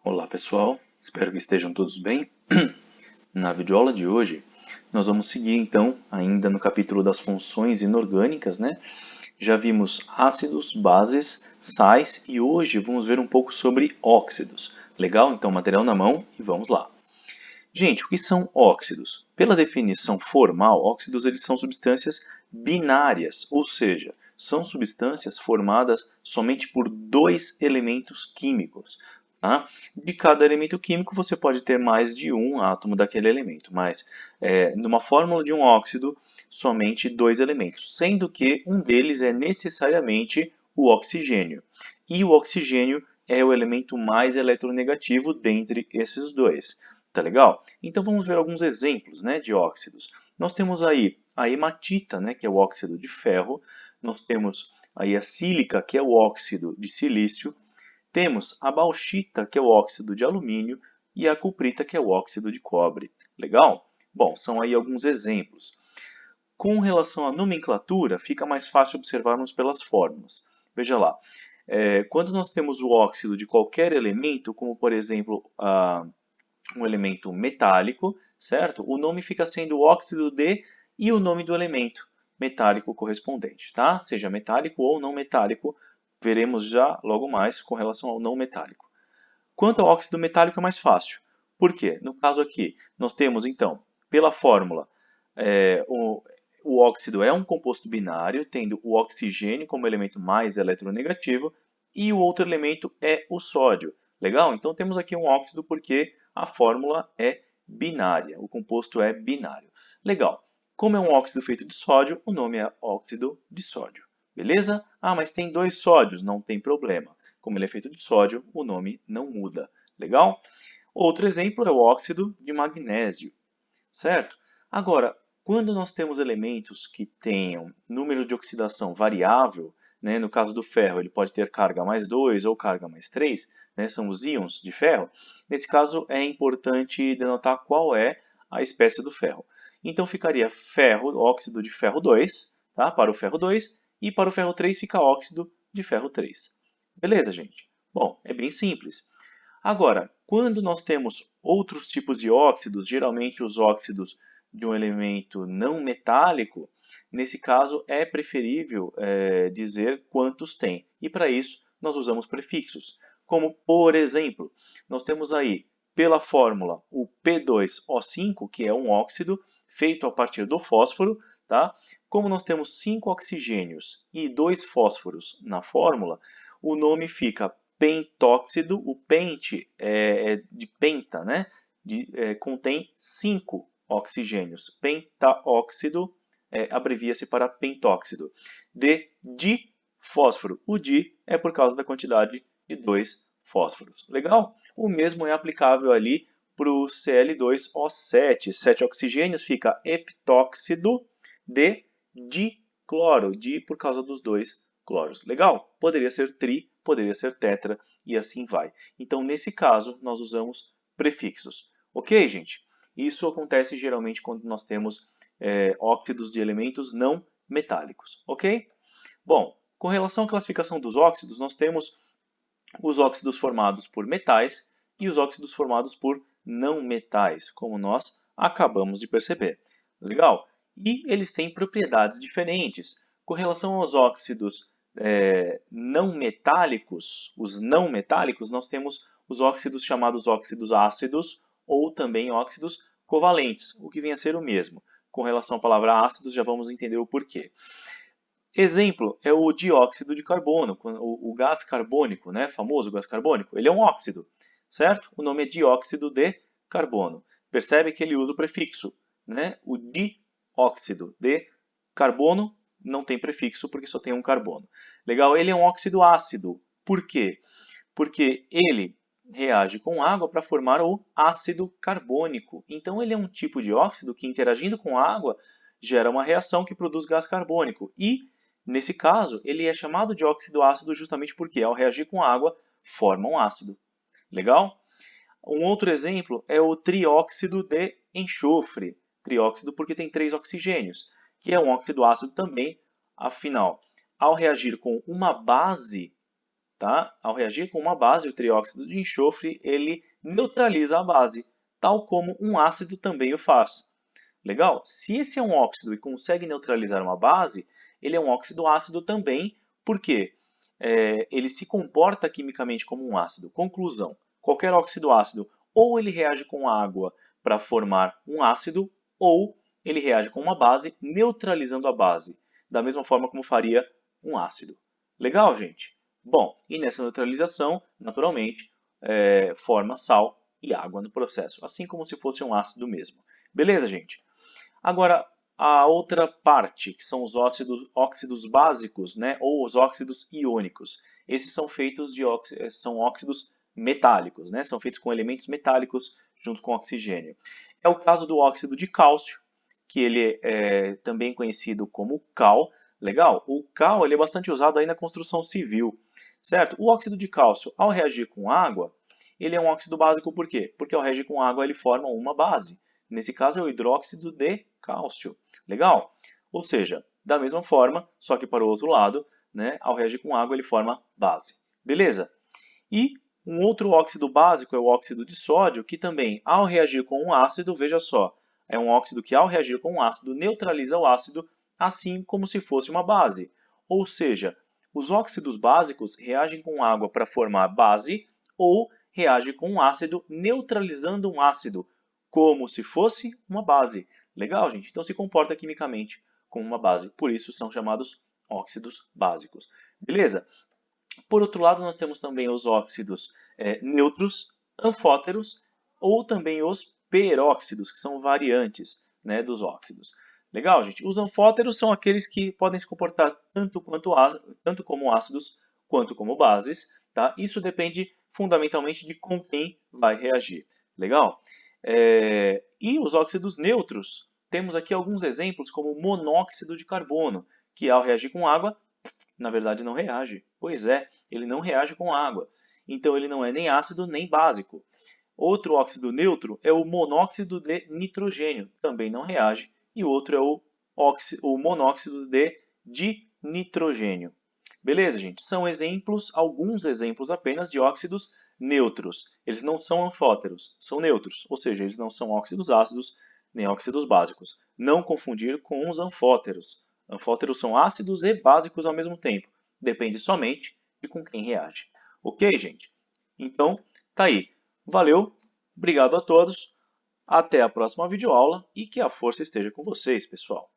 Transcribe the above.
Olá pessoal, espero que estejam todos bem. Na videoaula de hoje, nós vamos seguir então ainda no capítulo das funções inorgânicas, né? Já vimos ácidos, bases, sais e hoje vamos ver um pouco sobre óxidos. Legal? Então material na mão e vamos lá. Gente, o que são óxidos? Pela definição formal, óxidos eles são substâncias binárias, ou seja, são substâncias formadas somente por dois elementos químicos. Tá? De cada elemento químico você pode ter mais de um átomo daquele elemento, mas numa fórmula de um óxido, somente dois elementos, sendo que um deles é necessariamente o oxigênio. E o oxigênio é o elemento mais eletronegativo dentre esses dois. Tá legal? Então vamos ver alguns exemplos, né, de óxidos. Nós temos aí a hematita, né, que é o óxido de ferro. Nós temos aí a sílica, que é o óxido de silício. Temos a bauxita, que é o óxido de alumínio. E a cuprita, que é o óxido de cobre. Legal? Bom, são aí alguns exemplos. Com relação à nomenclatura, fica mais fácil observarmos pelas fórmulas. Veja lá, quando nós temos o óxido de qualquer elemento, como por exemplo um elemento metálico, certo? O nome fica sendo óxido de e o nome do elemento metálico correspondente, tá? Seja metálico ou não metálico, veremos já logo mais com relação ao não metálico. Quanto ao óxido metálico é mais fácil. Por quê? No caso aqui, nós temos então, pela fórmula, é, o, o óxido é um composto binário, tendo o oxigênio como elemento mais eletronegativo e o outro elemento é o sódio. Legal? Então temos aqui um óxido porque a fórmula é binária, o composto é binário. Legal. Como é um óxido feito de sódio, o nome é óxido de sódio. Beleza? Ah, mas tem dois sódios, não tem problema. Como ele é feito de sódio, o nome não muda. Legal? Outro exemplo é o óxido de magnésio, certo? Agora, quando nós temos elementos que tenham número de oxidação variável, né, no caso do ferro ele pode ter carga mais 2 ou carga mais 3, né, são os íons de ferro, nesse caso é importante denotar qual é a espécie do ferro. Então ficaria ferro, óxido de ferro 2, tá, para o ferro 2, e para o ferro 3 fica óxido de ferro 3. Beleza, gente? Bom, é bem simples. Agora, quando nós temos outros tipos de óxidos, geralmente os óxidos de um elemento não metálico, nesse caso é preferível dizer quantos tem. E para isso nós usamos prefixos. Como, por exemplo, nós temos aí, pela fórmula, o P2O5, que é um óxido feito a partir do fósforo. Tá? Como nós temos 5 oxigênios e 2 fósforos na fórmula, o nome fica pentóxido. O pente é de penta, né? Contém 5 oxigênios. Pentaóxido abrevia-se para pentóxido. De difósforo. O di é por causa da quantidade de 2 fósforos. Legal? O mesmo é aplicável ali para o Cl2O7. 7 oxigênios fica heptóxido de dicloro. Di por causa dos 2 cloros. Legal? Poderia ser tri, poderia ser tetra e assim vai. Então, nesse caso, nós usamos prefixos. Ok, gente? Isso acontece geralmente quando nós temos óxidos de elementos não metálicos. Ok? Bom, com relação à classificação dos óxidos, nós temos os óxidos formados por metais e os óxidos formados por não metais, como nós acabamos de perceber. Legal? E eles têm propriedades diferentes. Com relação aos óxidos não metálicos, os não metálicos, nós temos os óxidos chamados óxidos ácidos ou também óxidos covalentes, o que vem a ser o mesmo. Com relação à palavra ácidos, já vamos entender o porquê. Exemplo é o dióxido de carbono, o gás carbônico, né, famoso gás carbônico. Ele é um óxido, certo? O nome é dióxido de carbono. Percebe que ele usa o prefixo, né? O dióxido de carbono não tem prefixo porque só tem um carbono. Legal? Ele é um óxido ácido. Por quê? Porque ele reage com água para formar o ácido carbônico. Então ele é um tipo de óxido que interagindo com água gera uma reação que produz gás carbônico. E nesse caso, ele é chamado de óxido ácido justamente porque, ao reagir com água, forma um ácido. Legal? Um outro exemplo é o trióxido de enxofre. Trióxido porque tem 3 oxigênios, que é um óxido ácido também. Afinal, ao reagir com uma base, tá? Ao reagir com uma base, o trióxido de enxofre, ele neutraliza a base, tal como um ácido também o faz. Legal? Se esse é um óxido e consegue neutralizar uma base, ele é um óxido ácido também, por quê? Ele se comporta quimicamente como um ácido. Conclusão, qualquer óxido ácido, ou ele reage com água para formar um ácido, ou ele reage com uma base, neutralizando a base, da mesma forma como faria um ácido. Legal, gente? Bom, e nessa neutralização, naturalmente, forma sal e água no processo, assim como se fosse um ácido mesmo. Beleza, gente? Agora, a outra parte, que são os óxidos básicos, né, ou os óxidos iônicos. Esses são feitos de são óxidos metálicos, né, são feitos com elementos metálicos junto com oxigênio. É o caso do óxido de cálcio, que ele é também conhecido como cal. Legal? O cal ele é bastante usado aí na construção civil, certo? O óxido de cálcio, ao reagir com água, ele é um óxido básico por quê? Porque ao reagir com água ele forma uma base. Nesse caso é o hidróxido de cálcio. Legal? Ou seja, da mesma forma, só que para o outro lado, né, ao reagir com água ele forma base. Beleza? E um outro óxido básico é o óxido de sódio, que também, ao reagir com um ácido, veja só, é um óxido que ao reagir com um ácido neutraliza o ácido, assim como se fosse uma base. Ou seja, os óxidos básicos reagem com água para formar base ou reagem com um ácido neutralizando um ácido, como se fosse uma base. Legal, gente? Então se comporta quimicamente como uma base. Por isso são chamados óxidos básicos. Beleza? Por outro lado, nós temos também os óxidos neutros, anfóteros, ou também os peróxidos, que são variantes, né, dos óxidos. Legal, gente? Os anfóteros são aqueles que podem se comportar tanto como ácidos quanto como bases. Tá? Isso depende fundamentalmente de com quem vai reagir. Legal? E os óxidos neutros, temos aqui alguns exemplos, como o monóxido de carbono, que ao reagir com água, na verdade não reage. Pois é, ele não reage com água. Então ele não é nem ácido nem básico. Outro óxido neutro é o monóxido de nitrogênio, também não reage. E outro é o monóxido de dinitrogênio. Beleza, gente? São exemplos, alguns exemplos apenas de óxidos neutros. Eles não são anfóteros, são neutros, ou seja, eles não são óxidos ácidos nem óxidos básicos. Não confundir com os anfóteros. Anfóteros são ácidos e básicos ao mesmo tempo. Depende somente de com quem reage. Ok, gente? Então, tá aí. Valeu, obrigado a todos. Até a próxima videoaula e que a força esteja com vocês, pessoal.